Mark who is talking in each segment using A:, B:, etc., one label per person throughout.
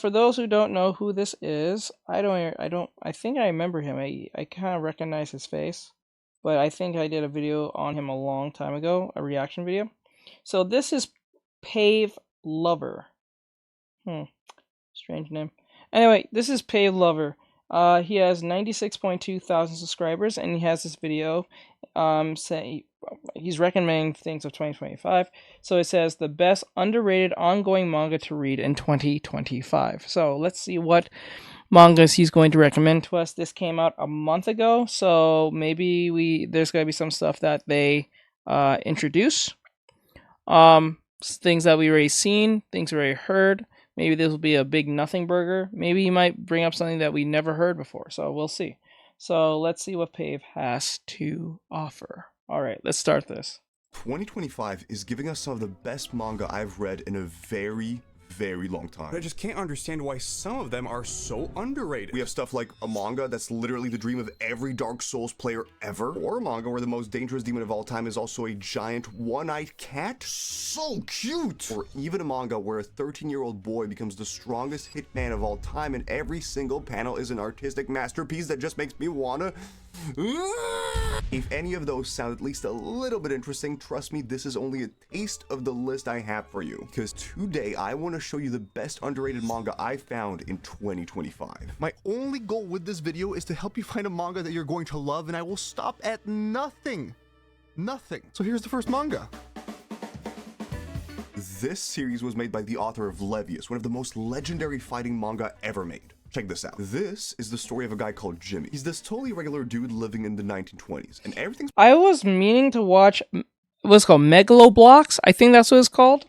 A: for those who don't know who this is, I think I remember him. I kind of recognize his face, but I think I did a video on him a long time ago, a reaction video. So this is Pave Lover. Strange name. Anyway, this is Pave Lover. He has 96.2 thousand subscribers, and he has this video saying he's recommending things of 2025. So it says the best underrated ongoing manga to read in 2025. So let's see what mangas he's going to recommend to us. This came out a month ago, so maybe there's going to be some stuff that they introduce. Things that we already seen, things we already heard. Maybe this will be a big nothing burger. Maybe he might bring up something that we never heard before. So we'll see. So let's see what Pave has to offer. All right, let's start this.
B: 2025 is giving us some of the best manga I've read in a very long time.
C: I just can't understand why some of them are so underrated.
B: We have stuff like a manga that's literally the dream of every Dark Souls player ever, or a manga where the most dangerous demon of all time is also a giant one-eyed cat. So cute! Or even a manga where a 13-year-old boy becomes the strongest hitman of all time and every single panel is an artistic masterpiece that just makes me wanna... If any of those sound at least a little bit interesting, trust me, this is only a taste of the list I have for you. Because today, I want to show you the best underrated manga I found in 2025. My only goal with this video is to help you find a manga that you're going to love, and I will stop at nothing. Nothing. So here's the first manga. This series was made by the author of Levius, one of the most legendary fighting manga ever made. Check this out. This is the story of a guy called Jimmy. He's this totally regular dude living in the 1920s, and everything's...
A: I was meaning to watch what's called Megaloblocks. I think that's what it's called.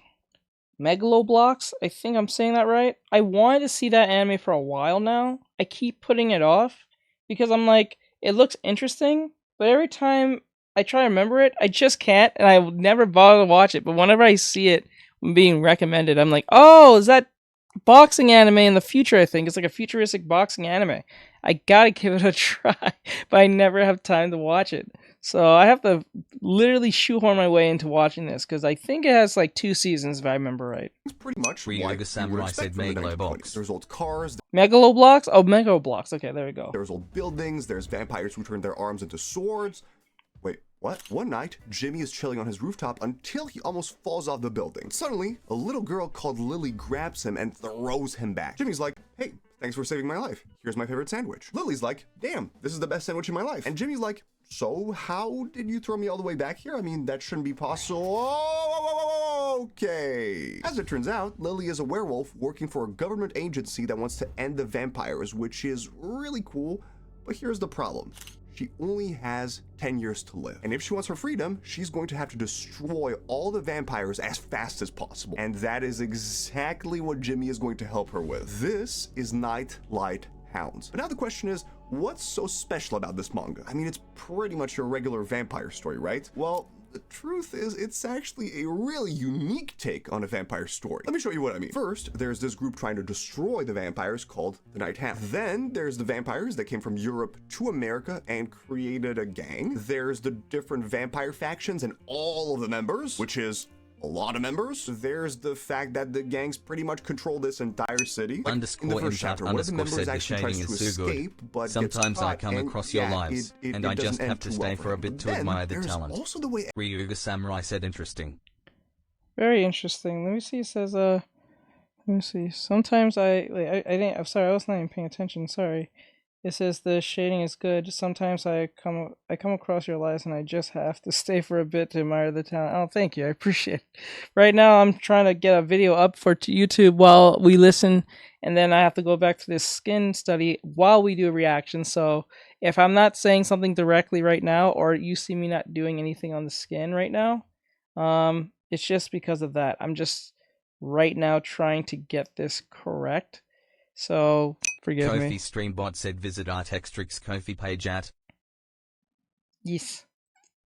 A: Megaloblocks. I think I'm saying that right. I wanted to see that anime for a while now. I keep putting it off because I'm like, it looks interesting, but every time I try to remember it, I just can't, and I never bother to watch it. But whenever I see it being recommended, I'm like, oh, is that boxing anime in the future? I think it's like a futuristic boxing anime. I gotta give it a try, but I never have time to watch it. So I have to literally shoehorn my way into watching this because I think it has like 2 seasons if I remember right.
B: It's pretty much
D: like the Samurai said Megaloblocks.
B: There's old cars.
A: Megaloblocks? Oh, Megaloblocks. Okay, there we go.
B: There's old buildings. There's vampires who turn their arms into swords. Wait, what? One night, Jimmy is chilling on his rooftop until he almost falls off the building. Suddenly, a little girl called Lily grabs him and throws him back. Jimmy's like, hey, thanks for saving my life. Here's my favorite sandwich. Lily's like, damn, this is the best sandwich in my life. And Jimmy's like, so how did you throw me all the way back here? I mean, that shouldn't be possible. Okay. As it turns out, Lily is a werewolf working for a government agency that wants to end the vampires, which is really cool. But here's the problem. She only has 10 years to live. And if she wants her freedom, she's going to have to destroy all the vampires as fast as possible. And that is exactly what Jimmy is going to help her with. This is Night Light Hounds. But now the question is, what's so special about this manga? I mean, it's pretty much your regular vampire story, right? Well, the truth is, it's actually a really unique take on a vampire story. Let me show you what I mean. First, there's this group trying to destroy the vampires called the Night Hounds. Then there's the vampires that came from Europe to America and created a gang. There's the different vampire factions and all of the members, which is a lot of members. There's the fact that the gangs pretty much control this entire city.
D: Like in the first chapter, one of the members actually tries to escape, but sometimes I come across your lives, and I just have to stay for a bit to admire the talent.
B: Also the way
D: Ryuga Samurai said interesting.
A: Very interesting. Let me see. It says, let me see. Sometimes I didn't, I'm sorry, I was not even paying attention. Sorry. It says the shading is good. Sometimes I come across your lives and I just have to stay for a bit to admire the talent. Oh, thank you. I appreciate it. Right now I'm trying to get a video up for YouTube while we listen, and then I have to go back to this skin study while we do a reaction. So if I'm not saying something directly right now, or you see me not doing anything on the skin right now, it's just because of that. I'm just right now trying to get this correct. So, forgive
D: Kofi
A: me.
D: Streambot said visit Artextric's Kofi page at...
A: Yes.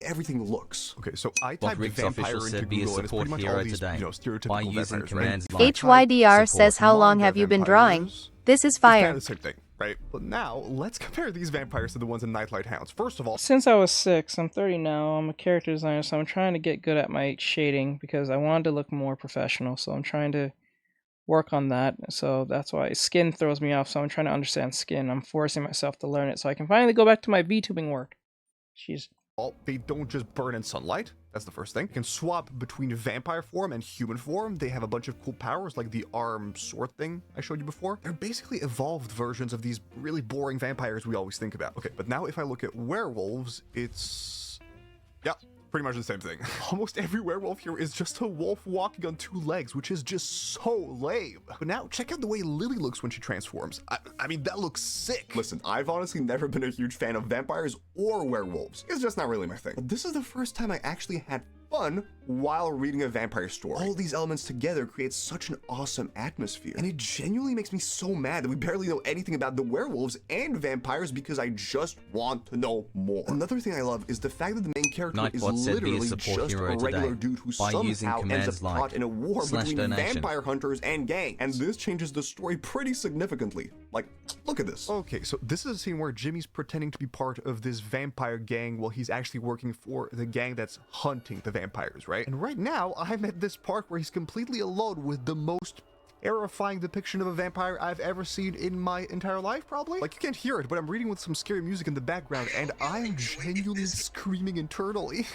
B: everything looks.
C: Okay, so I typed vampire into Google and it's pretty much all these, stereotypical vampires, right?
E: HYDR says, how long have you been drawing? This is fire.
C: It's kind of the same thing, right? But now, let's compare these vampires to the ones in Nightlight Hounds. First of all,
A: since I was 6, I'm 30 now, I'm a character designer, so I'm trying to get good at my shading because I wanted to look more professional, so I'm trying to work on that. So that's why skin throws me off. So I'm trying to understand skin. I'm forcing myself to learn it so I can finally go back to my VTubing work. Jeez.
B: Well, they don't just burn in sunlight. That's the first thing. You can swap between vampire form and human form. They have a bunch of cool powers like the arm sword thing I showed you before. They're basically evolved versions of these really boring vampires we always think about. Okay, but now if I look at werewolves, it's... yeah. Pretty much the same thing. Almost every werewolf here is just a wolf walking on 2 legs, which is just so lame. But now, check out the way Lily looks when she transforms. I mean, that looks sick. Listen, I've honestly never been a huge fan of vampires or werewolves. It's just not really my thing. But this is the first time I actually had fun while reading a vampire story. All these elements together create such an awesome atmosphere, and it genuinely makes me so mad that we barely know anything about the werewolves and vampires because I just want to know more. Another thing I love is the fact that the main character is literally just a regular dude who somehow ends up caught in a war between vampire hunters and gangs, and this changes the story pretty significantly. Like, look at this. Okay, so this is a scene where Jimmy's pretending to be part of this vampire gang while he's actually working for the gang that's hunting the vampires, right? And right now, I'm at this part where he's completely alone with the most terrifying depiction of a vampire I've ever seen in my entire life, probably. Like, you can't hear it, but I'm reading with some scary music in the background, and I'm genuinely screaming internally.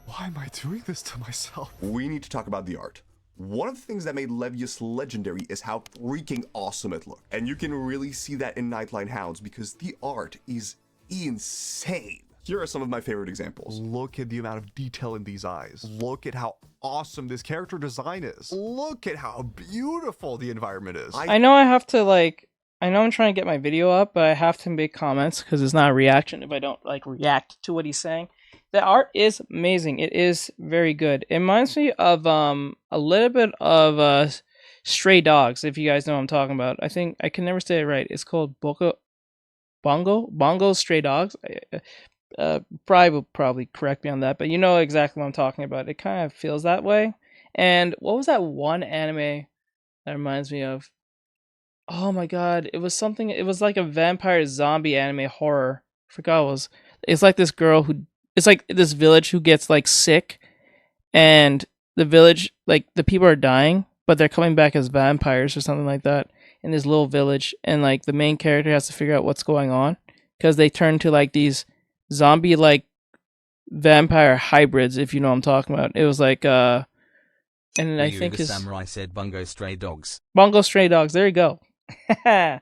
B: Why am I doing this to myself? We need to talk about the art. One of the things that made Levius legendary is how freaking awesome it looked. And you can really see that in Nightline Hounds because the art is insane. Here are some of my favorite examples. Look at the amount of detail in these eyes. Look at how awesome this character design is. Look at how beautiful the environment is.
A: I know I have to, like, I know I'm trying to get my video up, but I have to make comments because it's not a reaction if I don't, like, react to what he's saying. The art is amazing. It is very good. It reminds me of a little bit of Stray Dogs, if you guys know what I'm talking about. I think I can never say it right. It's called Bongo Stray Dogs. Brian will probably correct me on that, but you know exactly what I'm talking about. It kind of feels that way. And what was that one anime that reminds me of? Oh my god, it was something. It was like a vampire zombie anime horror. I forgot what it was. It's like this girl who. It's like this village who gets like sick, and the village, like the people are dying, but they're coming back as vampires or something like that in this little village, and like the main character has to figure out what's going on because they turn to like these zombie like vampire hybrids, if you know what I'm talking about. It was like and I think his
C: samurai said Bungo Stray Dogs.
A: Bungo Stray Dogs, there you go.
B: I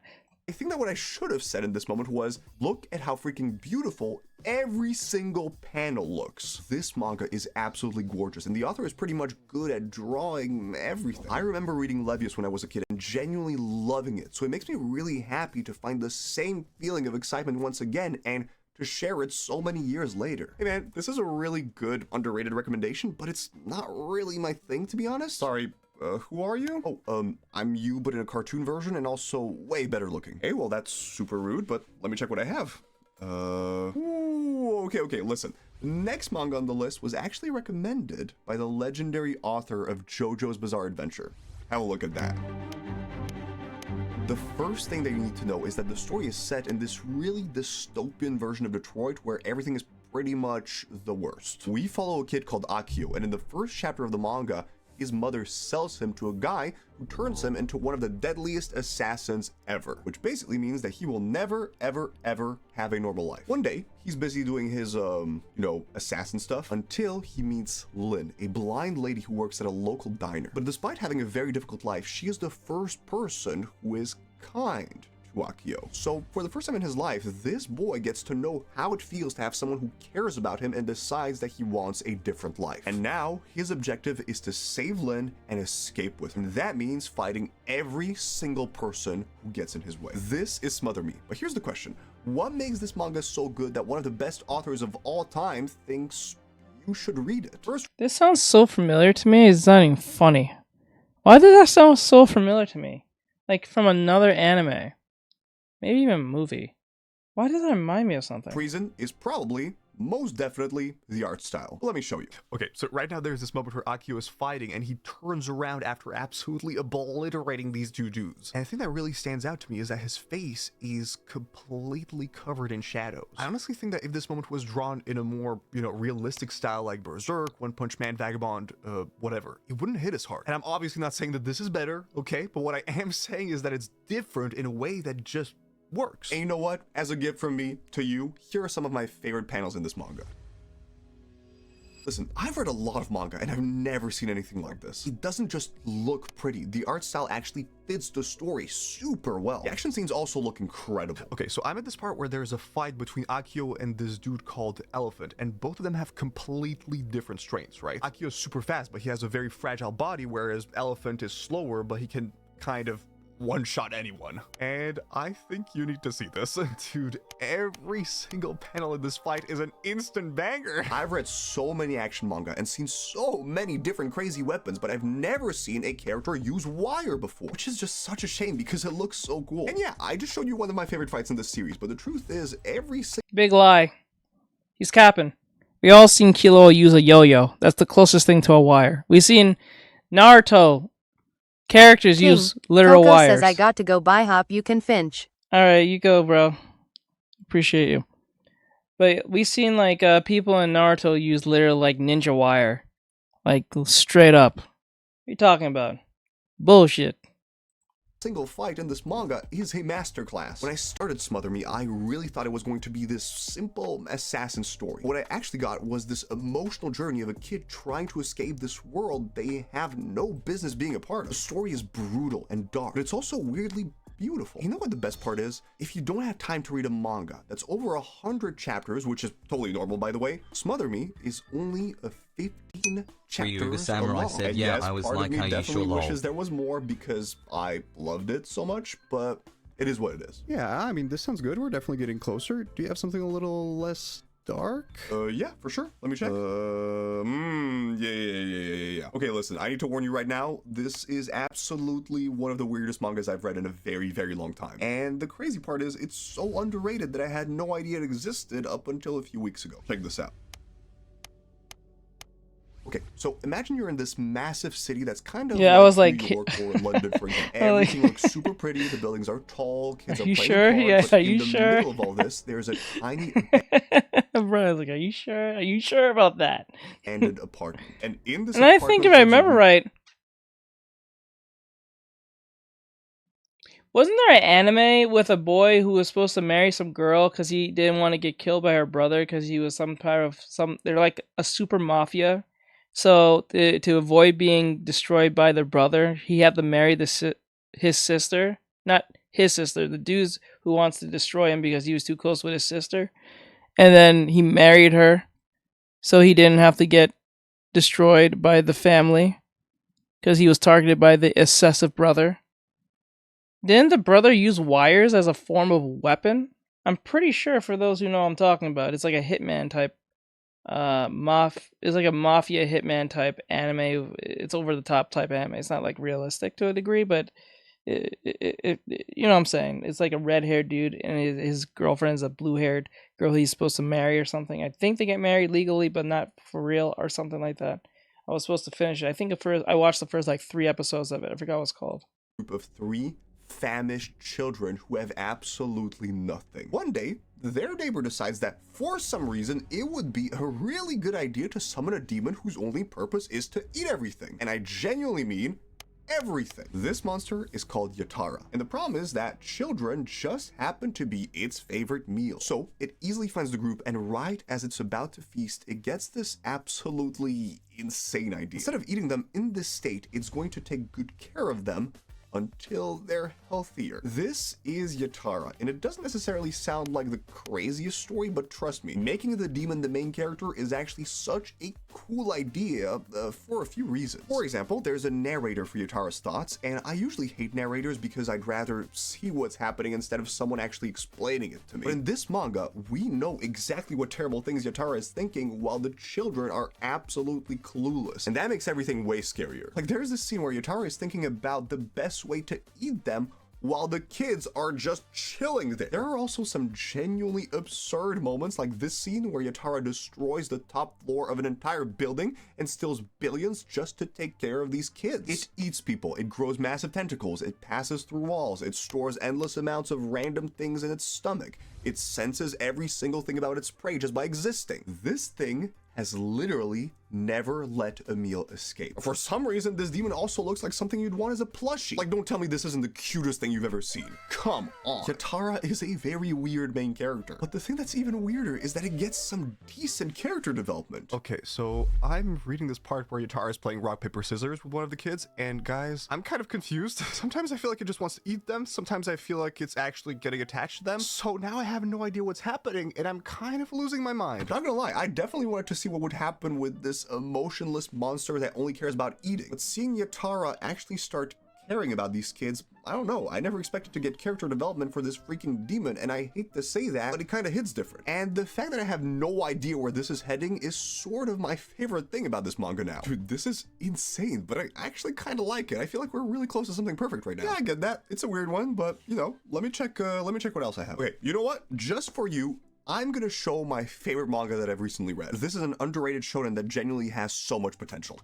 B: think that what I should have said in this moment was, look at how freaking beautiful every single panel looks. This manga is absolutely gorgeous, and the author is pretty much good at drawing everything. I remember reading Levius when I was a kid and genuinely loving it, so it makes me really happy to find the same feeling of excitement once again and to share it so many years later. Hey man, this is a really good, underrated recommendation, but it's not really my thing, to be honest. Sorry. Who are you? Oh, I'm you, but in a cartoon version and also way better looking. Hey, well, that's super rude, but let me check what I have. Okay, listen. Next manga on the list was actually recommended by the legendary author of JoJo's Bizarre Adventure. Have a look at that. The first thing that you need to know is that the story is set in this really dystopian version of Detroit where everything is pretty much the worst. We follow a kid called Akio, and in the first chapter of the manga, his mother sells him to a guy who turns him into one of the deadliest assassins ever, which basically means that he will never, ever, ever have a normal life. One day, he's busy doing his, assassin stuff until he meets Lynn, a blind lady who works at a local diner. But despite having a very difficult life, she is the first person who is kind to Akio. So for the first time in his life, this boy gets to know how it feels to have someone who cares about him and decides that he wants a different life. And now his objective is to save Lynn and escape with him. And that means fighting every single person who gets in his way. This is Smother Me. But here's the question. What makes this manga so good that one of the best authors of all time thinks you should read it? First,
A: this sounds so familiar to me, it's not even funny. Why does that sound so familiar to me? Like from another anime. Maybe even a movie. Why does that remind me of something?
B: reason is probably most definitely the art style. Let me show you.
F: Okay, so right now there's this moment where Akio is fighting and he turns around after absolutely obliterating these two dudes. And the thing that really stands out to me is that his face is completely covered in shadows. I honestly think that if this moment was drawn in a more, realistic style like Berserk, One Punch Man, Vagabond, whatever, it wouldn't hit as hard. And I'm obviously not saying that this is better, okay? But what I am saying is that it's different in a way that just works.
B: And you know what? As a gift from me to you, here are some of my favorite panels in this manga. Listen, I've read a lot of manga and I've never seen anything like this. It doesn't just look pretty, the art style actually fits the story super well. The action scenes also look incredible.
F: Okay, so I'm at this part where there's a fight between Akio and this dude called Elephant, and both of them have completely different strengths, right? Akio's super fast, but he has a very fragile body, whereas Elephant is slower, but he can kind of one-shot anyone. And I think you need to see this. Dude, every single panel in this fight is an instant banger.
B: I've read so many action manga and seen so many different crazy weapons, but I've never seen a character use wire before, which is just such a shame because it looks so cool. And yeah, I just showed you one of my favorite fights in this series, but the truth is
A: Big lie. He's capping. We all seen Kilo use a yo-yo. That's the closest thing to a wire. We seen Naruto characters
E: King,
A: use literal
E: Coco
A: wires.
E: says I got to go buy hop, you can finch.
A: Alright, you go, bro. Appreciate you. But we seen like people in Naruto use literal like ninja wire. Like straight up. What are you talking about? Bullshit.
B: Single fight in this manga is a masterclass. When I started Smother Me, I really thought it was going to be this simple assassin story. What I actually got was this emotional journey of a kid trying to escape this world they have no business being a part of. The story is brutal and dark, but it's also weirdly beautiful. You know what the best part is? If you don't have time to read a manga that's over 100 chapters, which is totally normal by the way, Smother Me is only a 15 chapters
C: Ryu the Samurai
B: long.
C: said,
B: And
C: yeah,
B: yes,
C: I was
B: part
C: like,
B: of me
C: how you
B: definitely
C: sure
B: wishes there was more because I loved it so much, but it is what it is.
G: Yeah, I mean, this sounds good. We're definitely getting closer. Do you have something a little less dark?
B: Yeah, for sure. Let me check. Yeah. Okay, listen, I need to warn you right now. This is absolutely one of the weirdest mangas I've read in a very, very long time. And the crazy part is, it's so underrated that I had no idea it existed up until a few weeks ago. Check this out. Okay, so imagine you're in this massive city that's kind of
A: I was like
B: New York or London, for example. Everything looks super pretty. The buildings are tall. Kids are
A: you
B: playing
A: sure?
B: cards,
A: Yeah,
B: but
A: are
B: in
A: you
B: the
A: sure?
B: middle of all this, there's a tiny
A: Bro, I was like, are you sure? Are you sure about that?
B: abandoned apartment. And in this
A: And I
B: apartment,
A: think if I
B: there's a
A: remember right, wasn't there an anime with a boy who was supposed to marry some girl because he didn't want to get killed by her brother because he was some part of they're like a super mafia. So to avoid being destroyed by their brother, he had to marry his sister. Not his sister, the dude who wants to destroy him because he was too close with his sister. And then he married her so he didn't have to get destroyed by the family because he was targeted by the excessive brother. Didn't the brother use wires as a form of weapon? I'm pretty sure, for those who know what I'm talking about, it's like a hitman type it's like a mafia hitman type anime. It's over the top type anime. It's not like realistic to a degree, but it you know what I'm saying. It's like a red haired dude and his girlfriend is a blue haired girl he's supposed to marry or something. I think they get married legally, but not for real or something like that. I was supposed to finish it. I think I watched the first like 3 episodes of it. I forgot what it's called.
B: Group of 3 famished children who have absolutely nothing. One day, their neighbor decides that for some reason it would be a really good idea to summon a demon whose only purpose is to eat everything. And I genuinely mean everything. This monster is called Yatara, and the problem is that children just happen to be its favorite meal. So it easily finds the group, and right as it's about to feast, it gets this absolutely insane idea. Instead of eating them in this state, it's going to take good care of them until they're healthier. This is Yatara, and it doesn't necessarily sound like the craziest story, but trust me, making the demon the main character is actually such a cool idea for a few reasons. For example, there's a narrator for Yatara's thoughts, and I usually hate narrators because I'd rather see what's happening instead of someone actually explaining it to me. But in this manga, we know exactly what terrible things Yatara is thinking while the children are absolutely clueless, and that makes everything way scarier. Like, there's this scene where Yatara is thinking about the best way to eat them while the kids are just chilling there. There are also some genuinely absurd moments like this scene where Yatara destroys the top floor of an entire building and steals billions just to take care of these kids. It eats people, it grows massive tentacles, it passes through walls, it stores endless amounts of random things in its stomach. It senses every single thing about its prey just by existing. This thing has literally never let a meal escape. For some reason, this demon also looks like something you'd want as a plushie. Like, don't tell me this isn't the cutest thing you've ever seen. Come on. Yatara is a very weird main character, but the thing that's even weirder is that it gets some decent character development.
F: Okay, so I'm reading this part where Yatara is playing rock, paper, scissors with one of the kids, and guys, I'm kind of confused. Sometimes I feel like it just wants to eat them, sometimes I feel like it's actually getting attached to them, so now I have no idea what's happening, and I'm kind of losing my mind.
B: Not gonna lie, I definitely wanted to see what would happen with this emotionless monster that only cares about eating. But seeing Yatara actually start caring about these kids, I don't know. I never expected to get character development for this freaking demon, and I hate to say that, but it kind of hits different. And the fact that I have no idea where this is heading is sort of my favorite thing about this manga now. Dude, this is insane, but I actually kind of like it. I feel like we're really close to something perfect right now. Yeah, I get that. It's a weird one, but you know, let me check what else I have. Okay, you know what? Just for you, I'm gonna show my favorite manga that I've recently read. This is an underrated shonen that genuinely has so much potential.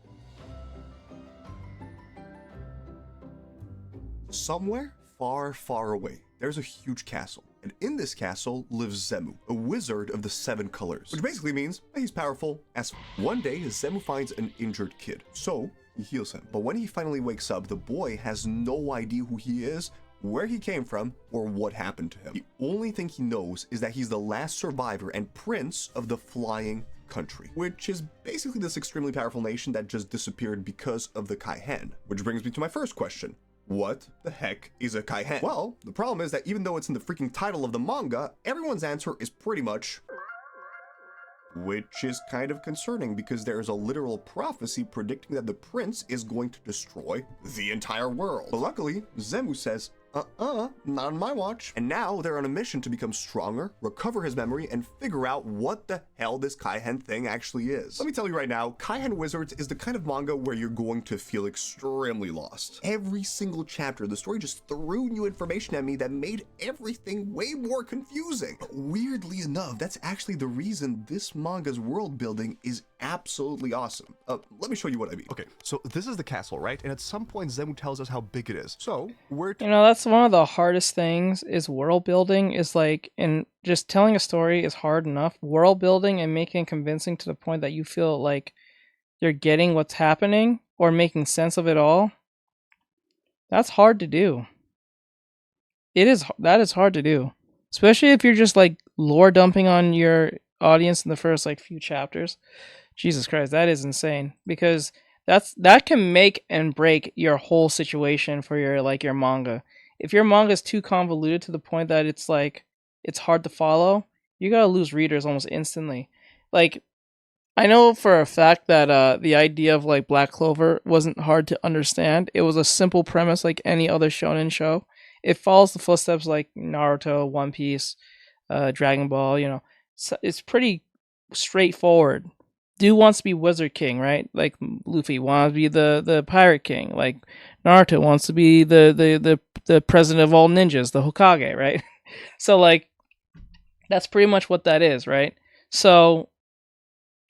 B: Somewhere far, far away, there's a huge castle. And in this castle lives Zemu, a wizard of the 7 colors, which basically means that he's powerful as f. One day, Zemu finds an injured kid, so he heals him. But when he finally wakes up, the boy has no idea who he is, where he came from, or what happened to him. The only thing he knows is that he's the last survivor and prince of the Flying Country, which is basically this extremely powerful nation that just disappeared because of the Kaihen. Which brings me to my first question. What the heck is a Kaihen? Well, the problem is that even though it's in the freaking title of the manga, everyone's answer is pretty much, which is kind of concerning because there is a literal prophecy predicting that the prince is going to destroy the entire world. But luckily, Zemu says, not on my watch. And now they're on a mission to become stronger, recover his memory, and figure out what the hell this Kaihen thing actually is. Let me tell you right now, Kaihen Wizards is the kind of manga where you're going to feel extremely lost. Every single chapter, the story just threw new information at me that made everything way more confusing. But weirdly enough, that's actually the reason this manga's world building is absolutely awesome. Let me show you what I mean.
F: Okay, so this is the castle, right? And at some point, Zemu tells us how big it is. So,
A: that's one of the hardest things is world building is like, and just telling a story is hard enough. World building and making it convincing to the point that you feel like you're getting what's happening or making sense of it all. That's hard to do. That is hard to do. Especially if you're just like lore dumping on your audience in the first like few chapters. Jesus Christ, that is insane because that can make and break your whole situation for your manga. If your manga is too convoluted to the point that it's like it's hard to follow, you gotta lose readers almost instantly. Like, I know for a fact that the idea of like Black Clover wasn't hard to understand. It was a simple premise like any other shonen show. It follows the footsteps like Naruto, One Piece, Dragon Ball. You know, so it's pretty straightforward. Dude wants to be Wizard King, right? Like Luffy wants to be the Pirate King. Like Naruto wants to be the president of all ninjas, the Hokage, right? So like that's pretty much what that is, right? So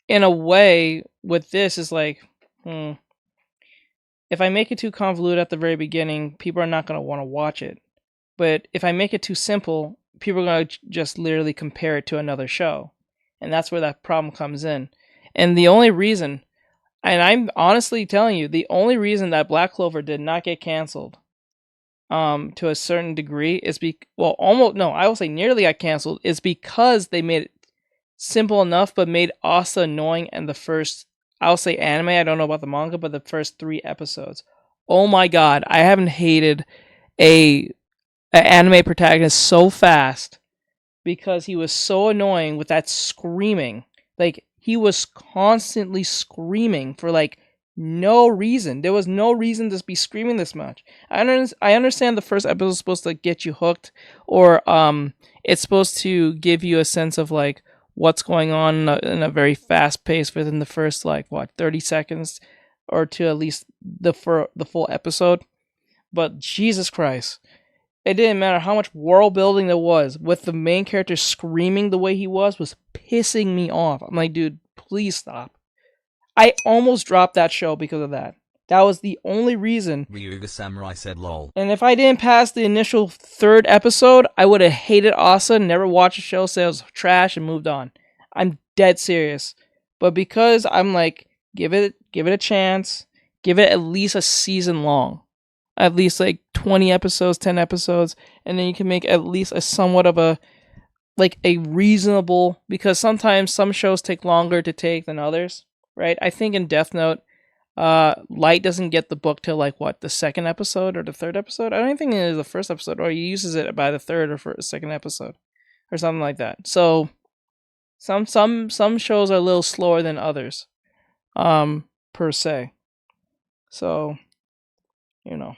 A: in a way, with this is like, if I make it too convoluted at the very beginning, people are not going to want to watch it. But if I make it too simple, people are going to just literally compare it to another show. And that's where that problem comes in. And the only reason, and I'm honestly telling you, the only reason that Black Clover did not get canceled to a certain degree is I will say nearly got canceled, is because they made it simple enough but made Asa annoying in the first, I'll say anime, I don't know about the manga, but the first 3 episodes. Oh my god, I haven't hated an anime protagonist so fast because he was so annoying with that screaming. Like, he was constantly screaming for like no reason. There was no reason to be screaming this much. I understand the first episode is supposed to get you hooked, or it's supposed to give you a sense of like what's going on in a very fast pace within the first 30 seconds or to at least the full episode. But Jesus Christ, it didn't matter how much world building there was, with the main character screaming the way he was pissing me off. I'm like, dude, please stop. I almost dropped that show because of that. That was the only reason.
C: Ryuga Samurai said lol.
A: And if I didn't pass the initial 3rd episode, I would have hated Asa, never watched the show, said it was trash, and moved on. I'm dead serious. But because I'm like, give it a chance, give it at least a season long. At least like 20 episodes, 10 episodes, and then you can make at least a somewhat of a reasonable, because sometimes some shows take longer to take than others, right? I think in Death Note, Light doesn't get the book till like what, the 2nd episode or the 3rd episode? I don't think it is the 1st episode, or he uses it by the 3rd or 2nd episode or something like that. So some shows are a little slower than others, per se. So, you know.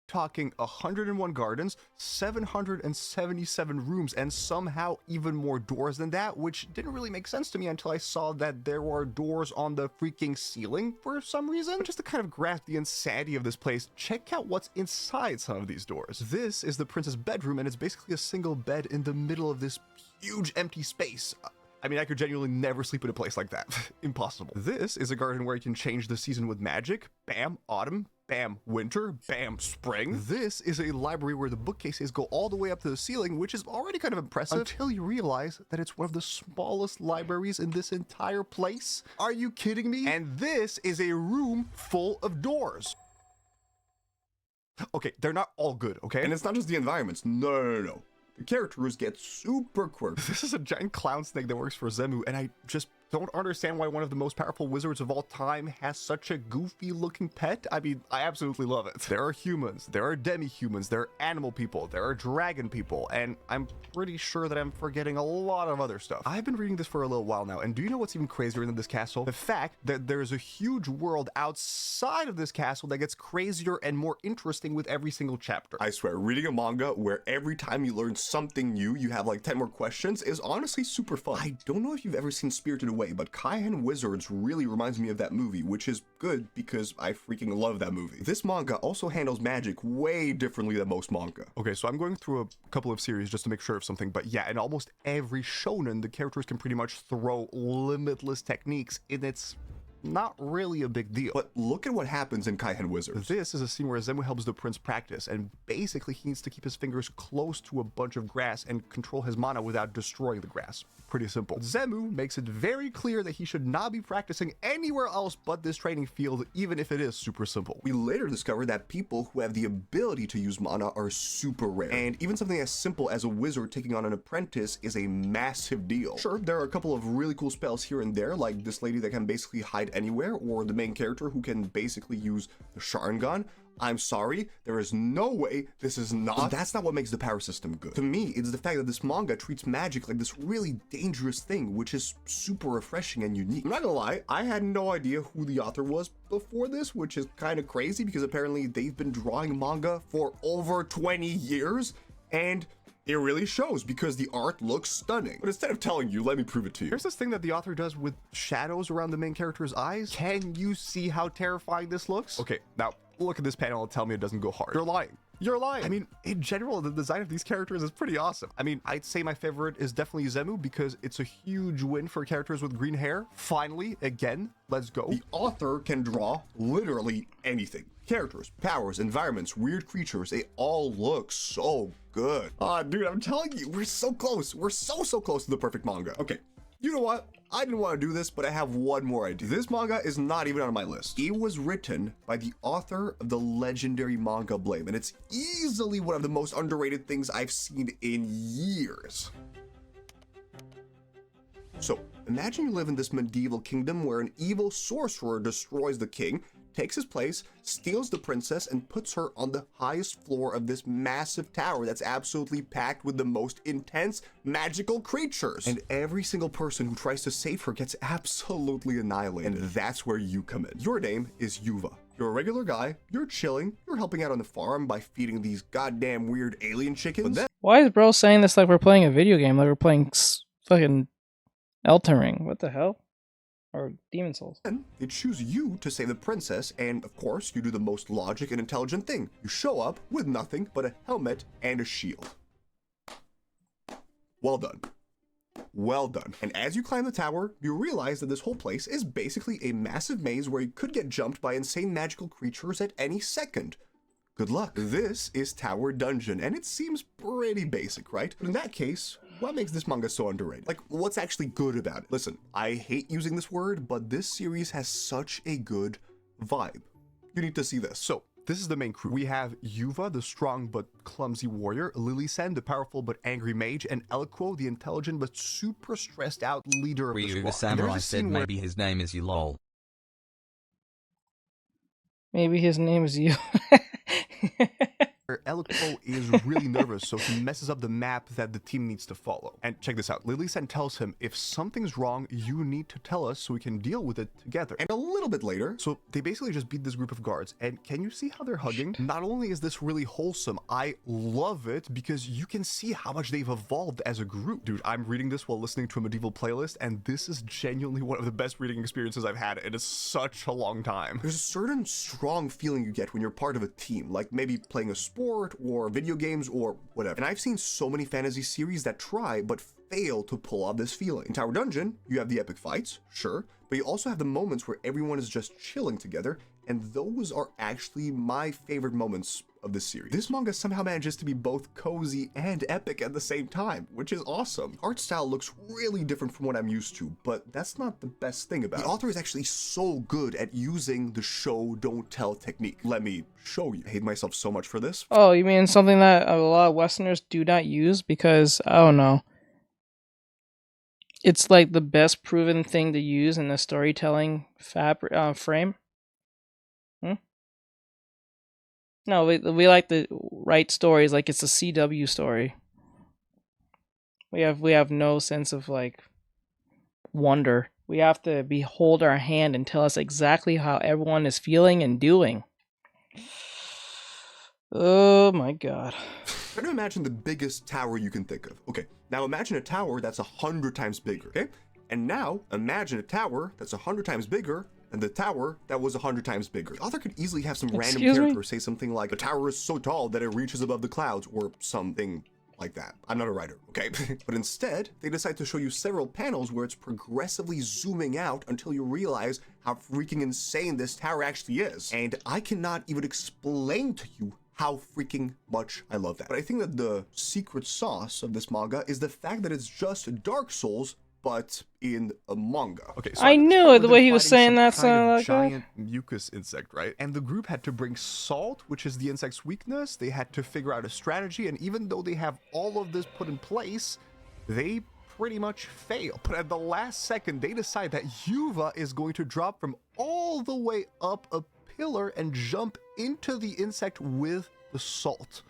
F: Talking 101 gardens, 777 rooms, and somehow even more doors than that, which didn't really make sense to me until I saw that there were doors on the freaking ceiling for some reason. But just to kind of grasp the insanity of this place, check out what's inside some of these doors. This is the princess bedroom, and it's basically a single bed in the middle of this huge empty space. I mean, I could genuinely never sleep in a place like that. Impossible. This is a garden where you can change the season with magic. Bam, autumn. Bam, winter. Bam, spring. This is a library where the bookcases go all the way up to the ceiling, which is already kind of impressive until you realize that it's one of the smallest libraries in this entire place. Are you kidding me? And this is a room full of doors. Okay, they're not all good, okay?
B: And it's not just the environments. No. The characters get super quirky.
F: This is a giant clown snake that works for Zemu, and I just don't understand why one of the most powerful wizards of all time has such a goofy looking pet. I mean, I absolutely love it. There are humans, there are demi-humans, there are animal people, there are dragon people, and I'm pretty sure that I'm forgetting a lot of other stuff. I've been reading this for a little while now, and do you know what's even crazier than this castle? The fact that there's a huge world outside of this castle that gets crazier and more interesting with every single chapter.
B: I swear, reading a manga where every time you learn something new, you have like 10 more questions is honestly super fun. I don't know if you've ever seen Spirited Away, but Kaihen Wizards really reminds me of that movie, which is good because I freaking love that movie. This manga also handles magic way differently than most manga.
F: Okay, so I'm going through a couple of series just to make sure of something, but yeah, in almost every shonen, the characters can pretty much throw limitless techniques, and it's not really a big deal.
B: But look at what happens in Kaihen Wizards.
F: This is a scene where Zemu helps the prince practice, and basically he needs to keep his fingers close to a bunch of grass and control his mana without destroying the grass. Pretty simple. Zemu makes it very clear that he should not be practicing anywhere else but this training field, even if it is super simple.
B: We later discover that people who have the ability to use mana are super rare, and even something as simple as a wizard taking on an apprentice is a massive deal. Sure, there are a couple of really cool spells here and there, like this lady that can basically hide anywhere, or the main character who can basically use the Sharingan. I'm sorry, there is no way this is not. That's not what makes the power system good. To me, it's the fact that this manga treats magic like this really dangerous thing, which is super refreshing and unique. I'm not gonna lie, I had no idea who the author was before this, which is kind of crazy because apparently they've been drawing manga for over 20 years, and it really shows because the art looks stunning. But instead of telling you, let me prove it to you.
F: There's this thing that the author does with shadows around the main character's eyes. Can you see how terrifying this looks? Okay, now look at this panel and tell me it doesn't go hard. You're lying. You're lying. I mean, in general, the design of these characters is pretty awesome. I mean, I'd say my favorite is definitely Zemu because it's a huge win for characters with green hair. Finally, again, let's go.
B: The author can draw literally anything. Characters, powers, environments, weird creatures, they all look so good. Dude, I'm telling you, we're so close. We're so close to the perfect manga. Okay, you know what? I didn't want to do this, but I have one more idea. This manga is not even on my list. It was written by the author of the legendary manga Blame, and it's easily one of the most underrated things I've seen in years. So, imagine you live in this medieval kingdom where an evil sorcerer destroys the king, takes his place, steals the princess, and puts her on the highest floor of this massive tower that's absolutely packed with the most intense magical creatures. And every single person who tries to save her gets absolutely annihilated. And that's where you come in. Your name is Yuva. You're a regular guy, you're chilling, you're helping out on the farm by feeding these goddamn weird alien chickens. But then,
A: why is bro saying this like we're playing a video game, like we're playing fucking Elden Ring? What the hell? or demon souls.
B: Then they choose you to save the princess, and of course, you do the most logic and intelligent thing. You show up with nothing but a helmet and a shield. Well done. Well done. And as you climb the tower, you realize that this whole place is basically a massive maze where you could get jumped by insane magical creatures at any second. Good luck. This is Tower Dungeon, and it seems pretty basic, right? But in that case, what makes this manga so underrated? Like, what's actually good about it? Listen, I hate using this word, but this series has such a good vibe. You need to see this.
F: So, this is the main crew. We have Yuva, the strong but clumsy warrior, Lily-sen, the powerful but angry mage, and Elquo, the intelligent but super stressed out leader of the squad.
D: The samurai said maybe his name is Yulol.
A: Maybe his name is you.
F: Elquo is really nervous, so he messes up the map that the team needs to follow. And check this out, Lily-sen tells him, if something's wrong, you need to tell us so we can deal with it together.
B: And a little bit later,
F: so they basically just beat this group of guards, and can you see how they're hugging? Not only is this really wholesome, I love it because you can see how much they've evolved as a group. Dude, I'm reading this while listening to a medieval playlist, and this is genuinely one of the best reading experiences I've had in such a long time.
B: There's a certain strong feeling you get when you're part of a team, like maybe playing a sport or video games or whatever. And I've seen so many fantasy series that try but fail to pull off this feeling. In Tower Dungeon, you have the epic fights, sure, but you also have the moments where everyone is just chilling together, and those are actually my favorite moments of this series. This manga somehow manages to be both cozy and epic at the same time, which is awesome. Art style looks really different from what I'm used to, but that's not the best thing about it. The author is actually so good at using the show don't tell technique. Let me show you. I hate myself so much for this.
A: Oh, you mean something that a lot of Westerners do not use because, I don't know, it's like the best proven thing to use in the storytelling frame? No, we like to write stories like it's a CW story. We have no sense of like wonder. We have to hold our hand and tell us exactly how everyone is feeling and doing. Oh my god.
B: Try to imagine the biggest tower you can think of. Okay, now imagine a tower that's 100 times bigger, okay? And now imagine a tower that's 100 times bigger and the tower that was 100 times bigger. The author could easily have some random character say something like, the tower is so tall that it reaches above the clouds, or something like that. I'm not a writer, okay? But instead, they decide to show you several panels where it's progressively zooming out until you realize how freaking insane this tower actually is. And I cannot even explain to you how freaking much I love that. But I think that the secret sauce of this manga is the fact that it's just Dark Souls, but in a manga.
F: Okay, so
A: I knew it, the way he was saying that sounded like
F: giant mucus insect, right? And the group had to bring salt, which is the insect's weakness. They had to figure out a strategy, and even though they have all of this put in place, they pretty much fail. But at the last second, they decide that Yuva is going to drop from all the way up a pillar and jump into the insect with the salt.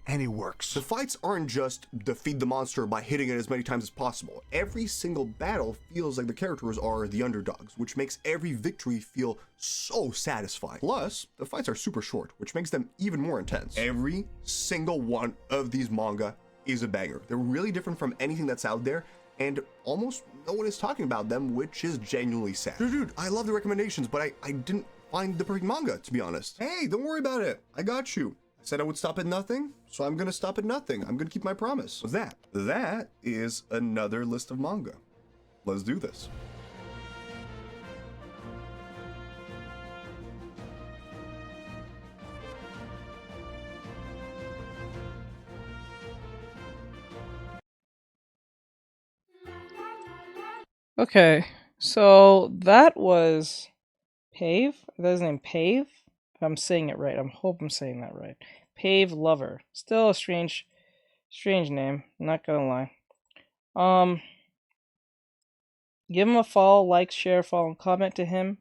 F: And it works.
B: The fights aren't just defeat the monster by hitting it as many times as possible. Every single battle feels like the characters are the underdogs, which makes every victory feel so satisfying. Plus, the fights are super short, which makes them even more intense. Every single one of these manga is a banger. They're really different from anything that's out there, and almost no one is talking about them, which is genuinely sad. Dude, I love the recommendations, but I didn't find the perfect manga, to be honest. Hey, don't worry about it. I got you. I said I would stop at nothing, so I'm gonna stop at nothing. I'm gonna keep my promise. What's that? That is another list of manga. Let's do this.
A: Okay, so that was Pave. That's his name, Pave. If I'm saying it right. I hope I'm saying that right. Pave Lover. Still a strange name. Not gonna lie. Give him a follow, like, share, follow, and comment to him.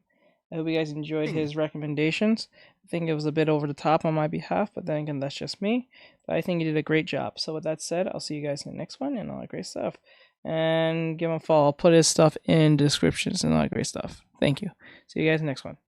A: I hope you guys enjoyed his recommendations. I think it was a bit over the top on my behalf, but then again, that's just me. But I think he did a great job. So with that said, I'll see you guys in the next one and all that great stuff. And give him a follow. I'll put his stuff in descriptions and all that great stuff. Thank you. See you guys in the next one.